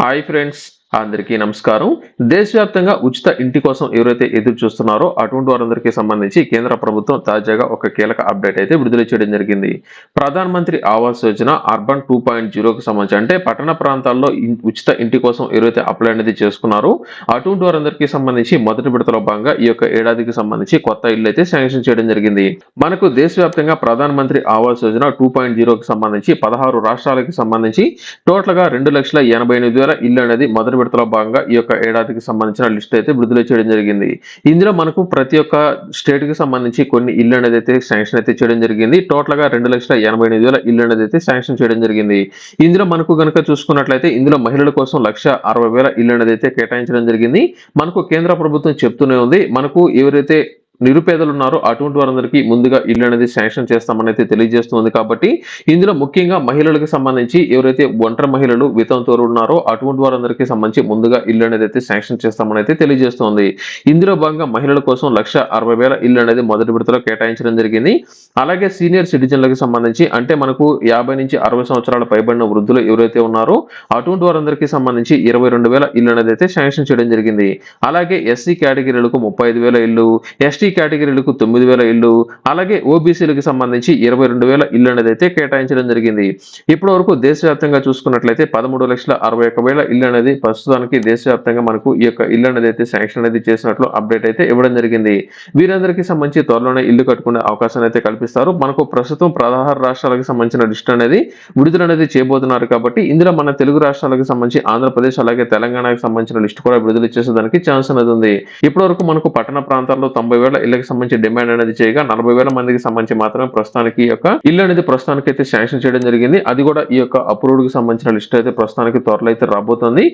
Hi friends, అందరికీ నమస్కారం. దేశవ్యాప్తంగా ఉచిత ఇంటి కోసం ఎవరైతే ఎదురు చూస్తున్నారో అటువంటి వారందరికీ సంబంధించి కేంద్ర ప్రభుత్వం తాజాగా ఒక కీలక అప్డేట్ అయితే విడుదల చేయడం జరిగింది. ప్రధాన మంత్రి ఆవాస్ యోజన అర్బన్ 2.0కి సంబంధించి అంటే పట్టణ ప్రాంతాల్లో ఉచిత ఇంటి కోసం ఎవరైతే అప్లై అనేది చేసుకున్నారో అటువంటి వారందరికీ సంబంధించి మొదటి విడతలో భాగంగా ఈ యొక్క ఏడాదికి సంబంధించి కొత్త ఇల్లు అయితే శాంక్షన్ చేయడం జరిగింది. మనకు దేశవ్యాప్తంగా ప్రధాన మంత్రి ఆవాస్ యోజన 2.0కి సంబంధించి 16 రాష్ట్రాలకి సంబంధించి టోటల్ గా 2,88,000 ఇల్లు అనేది మొదటి విడతలో భాగంగా ఈ యొక్క ఏడాదికి సంబంధించిన లిస్ట్ అయితే విడుదల చేయడం జరిగింది. ఇందులో మనకు ప్రతి ఒక్క స్టేట్ కి సంబంధించి కొన్ని ఇల్లు అనేది అయితే శాంక్షన్ అయితే చేయడం జరిగింది. టోటల్ గా 2,88,000 ఇల్లు అనేది అయితే శాంక్షన్ చేయడం జరిగింది. ఇందులో మనకు గనుక చూసుకున్నట్లయితే ఇందులో మహిళల కోసం 1,60,000 ఇల్లు అనేది అయితే కేటాయించడం జరిగింది. మనకు కేంద్ర ప్రభుత్వం చెప్తూనే ఉంది, మనకు ఎవరైతే నిరుపేదలు ఉన్నారో అటువంటి వారందరికీ ముందుగా ఇల్లు అనేది శాంక్షన్ చేస్తామని అయితే తెలియజేస్తుంది. కాబట్టి ఇందులో ముఖ్యంగా మహిళలకు సంబంధించి ఎవరైతే ఒంటరి మహిళలు వితంతువులు ఉన్నారో అటువంటి వారందరికీ సంబంధించి ముందుగా ఇల్లు అనేది అయితే శాంక్షన్ చేస్తామని అయితే తెలియజేస్తుంది. ఇందులో భాగంగా మహిళల కోసం 1,60,000 ఇల్లు అనేది మొదటి విడతలో కేటాయించడం జరిగింది. అలాగే సీనియర్ సిటిజన్లకు సంబంధించి అంటే మనకు 50 నుంచి 60 సంవత్సరాల పైబడిన వృద్ధులు ఎవరైతే ఉన్నారో అటువంటి వారందరికీ సంబంధించి 22,000 ఇల్లు అనేది అయితే శాంక్షన్ చేయడం జరిగింది. అలాగే ఎస్సీ కేటగిరీలకు 35,000 ఇల్లు, ఎస్టీ కేటగిరీలకు 9,000 ఇల్లు, అలాగే ఓబీసీలకు సంబంధించి 22,000 ఇల్లు అనేది అయితే కేటాయించడం జరిగింది. ఇప్పటి వరకు దేశవ్యాప్తంగా చూసుకున్నట్లయితే 13,61,000 ఇల్లు అనేది ప్రస్తుతానికి దేశవ్యాప్తంగా మనకు ఈ యొక్క ఇల్లు అనేది అయితే శాంక్షన్ అనేది చేసినట్లు అప్డేట్ అయితే ఇవ్వడం జరిగింది. వీరందరికీ సంబంధించి త్వరలోనే ఇల్లు కట్టుకునే అవకాశాన్ని అయితే కల్పిస్తారు. మనకు ప్రస్తుతం 16 రాష్ట్రాలకు సంబంధించిన లిస్ట్ అనేది విడుదల అనేది చేయబోతున్నారు. కాబట్టి ఇందులో మన తెలుగు రాష్ట్రాలకు సంబంధించి ఆంధ్రప్రదేశ్ అలాగే తెలంగాణకు సంబంధించిన లిస్ట్ కూడా విడుదల చేసేదానికి ఛాన్స్ అనేది ఉంది. ఇప్పటి వరకు మనకు పట్టణ ప్రాంతాల్లో 90,000 ఇళ్ళకి సంబంధించి డిమాండ్ అనేది చేయగా 40,000 మందికి సంబంధించి మాత్రమే ప్రస్తుతానికి ఈ యొక్క ఇల్లు అనేది ప్రస్తుతానికి అయితే శాంక్షన్ చేయడం జరిగింది. అది కూడా ఈ యొక్క అప్రూవ్డ్ కి సంబంధించిన లిస్ట్ అయితే ప్రస్తుతానికి త్వరలో అయితే రాబోతుంది.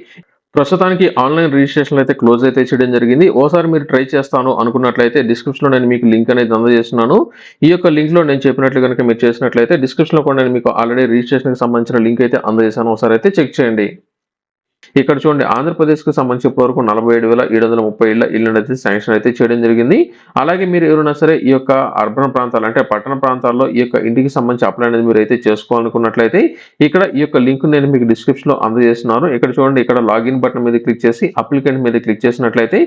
ప్రస్తుతానికి ఆన్లైన్ రిజిస్ట్రేషన్ అయితే క్లోజ్ అయితే చేయడం జరిగింది. ఓసారి మీరు ట్రై చేస్తాను అనుకున్నట్లయితే డిస్క్రిప్షన్ లో నేను మీకు లింక్ అనేది అందజేస్తున్నాను. ఈ యొక్క లింక్ లో నేను చెప్పినట్లు కనుక మీరు చేసినట్లయితే డిస్క్రిప్షన్ లో కూడా నేను మీకు ఆల్రెడీ రిజిస్ట్రేషన్ కి సంబంధించిన లింక్ అయితే అందజేశాను. ఒకసారి అయితే చెక్ చేయండి. ఇక్కడ చూడండి, ఆంధ్రప్రదేశ్‌కి సంబంధించి ఇప్పటివరకు 47,730 ఇల్లు అనేది శాంక్షన్ అయితే చేయడం జరిగింది. అలాగే మీరు ఎవరైనా సరే ఈ యొక్క అర్బన్ ప్రాంతాలు అంటే పట్టణ ప్రాంతాల్లో ఈ యొక్క ఇంటికి సంబంధించి అప్లై అనేది మీరు అయితే చేసుకోవాలనుకున్నట్లయితే ఇక్కడ ఈ యొక్క లింక్ నేను మీకు డిస్క్రిప్షన్‌లో అందజేస్తున్నాను. ఇక్కడ చూడండి, ఇక్కడ లాగిన్ బటన్ మీద క్లిక్ చేసి అప్లికెంట్ మీద క్లిక్ చేసినట్లయితే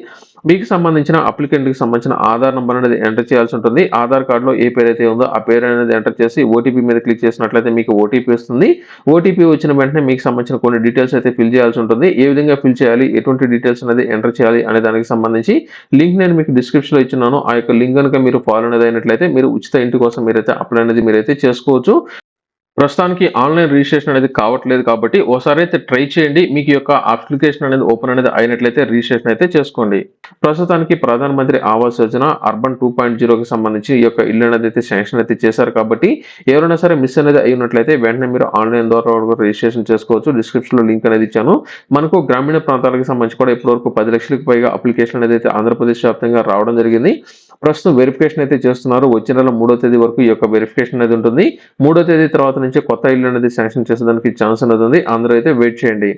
మీకు సంబంధించిన అప్లికెంట్‌కి సంబంధించిన ఆధార్ నంబర్ అనేది ఎంటర్ చేయాల్సి ఉంటుంది. ఆధార్ కార్డ్‌లో ఏ పేరైతే ఉందో ఆ పేరు అనేది ఎంటర్ చేసి ఓటీపీ మీద క్లిక్ చేసినట్లయితే మీకు ఓటీపీ వస్తుంది. ఓటీపీ వచ్చిన వెంటనే మీకు సంబంధించిన కొన్ని డీటెయిల్స్ అయితే ఫిల్ చేయాల్సి ఉంటుంది. ఏ విధంగా ఫిల్ చేయాలి, ఎటువంటి డీటెయిల్స్ అనేది ఎంటర్ చేయాలి అనే దానికి సంబంధించి లింక్ నేను మీకు డిస్క్రిప్షన్ లో ఇచ్చున్నాను. ఆ యొక్క లింక్ కనుక మీరు ఫాలో అనేది అయినట్లయితే మీరు ఉచిత ఇంటి కోసం మీరైతే అప్లై అనేది మీరైతే చేసుకోవచ్చు. ప్రస్తుతానికి ఆన్లైన్ రిజిస్ట్రేషన్ అనేది కావట్లేదు కాబట్టి ఓసారి అయితే ట్రై చేయండి. మీకు యొక్క అప్లికేషన్ అనేది ఓపెన్ అనేది అయినట్లయితే రిజిస్ట్రేషన్ అయితే చేసుకోండి. ప్రస్తుతానికి ప్రధాన మంత్రి ఆవాస్ యోజన అర్బన్ 2.0కి సంబంధించి ఈ యొక్క ఇల్లు అనేది అయితే శాంక్షన్ అయితే చేశారు. కాబట్టి ఎవరైనా సరే మిస్ అనేది అయినట్లయితే వెంటనే మీరు ఆన్లైన్ ద్వారా రిజిస్ట్రేషన్ చేసుకోవచ్చు. డిస్క్రిప్షన్ లో లింక్ అనేది ఇచ్చాను. మనకు గ్రామీణ ప్రాంతాలకు సంబంధించి కూడా ఇప్పటివరకు 10 లక్షలకు పైగా అప్లికేషన్ అనేది అయితే ఆంధ్రప్రదేశ్ వ్యాప్తంగా రావడం జరిగింది. ప్రస్తుతం వెరిఫికేషన్ అయితే చేస్తున్నారు. వచ్చే నెల 3వ తేదీ వరకు ఈ యొక్క వెరిఫికేషన్ అనేది ఉంటుంది. 3వ తేదీ తర్వాత నుంచి కొత్త ఇల్లు అనేది శాంక్షన్ చేసేదానికి ఛాన్స్ అనేది ఉంది. అందరూ అయితే వెయిట్ చేయండి.